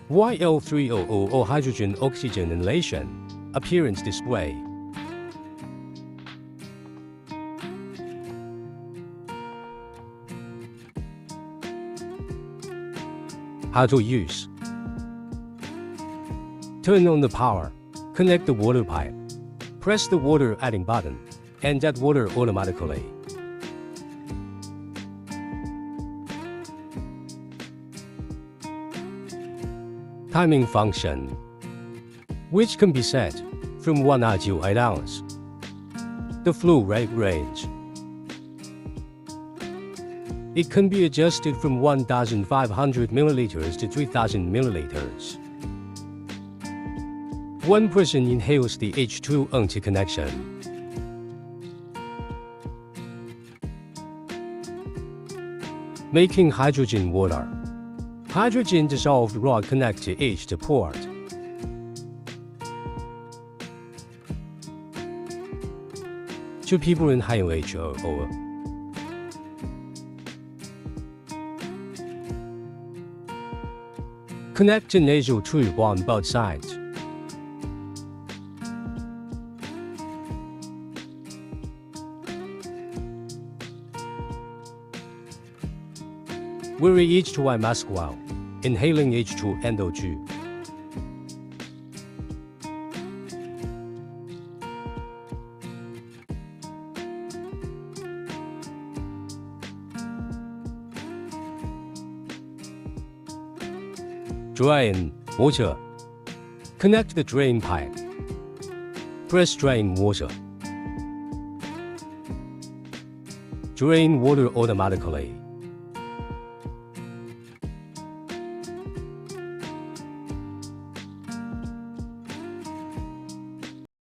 YL300 or hydrogen-oxygen inhalation. Appearance display. How to use. Turn on the power. Connect the water pipe. Press the water adding button and add water automatically. Timing function, which can be set from 1 hour to 8 hours. The flow rate range. It can be adjusted from 1,500 milliliters to 3,000 milliliters. One person inhales the H2O connection. Making hydrogen water. Hydrogen dissolved rod connect to each port. Two people inhale H2O. Connect to nasal tube on both sides. Wear H2O mask while inhaling H2 endo tube. Drain water. Connect the drain pipe. Press drain water. Drain water automatically.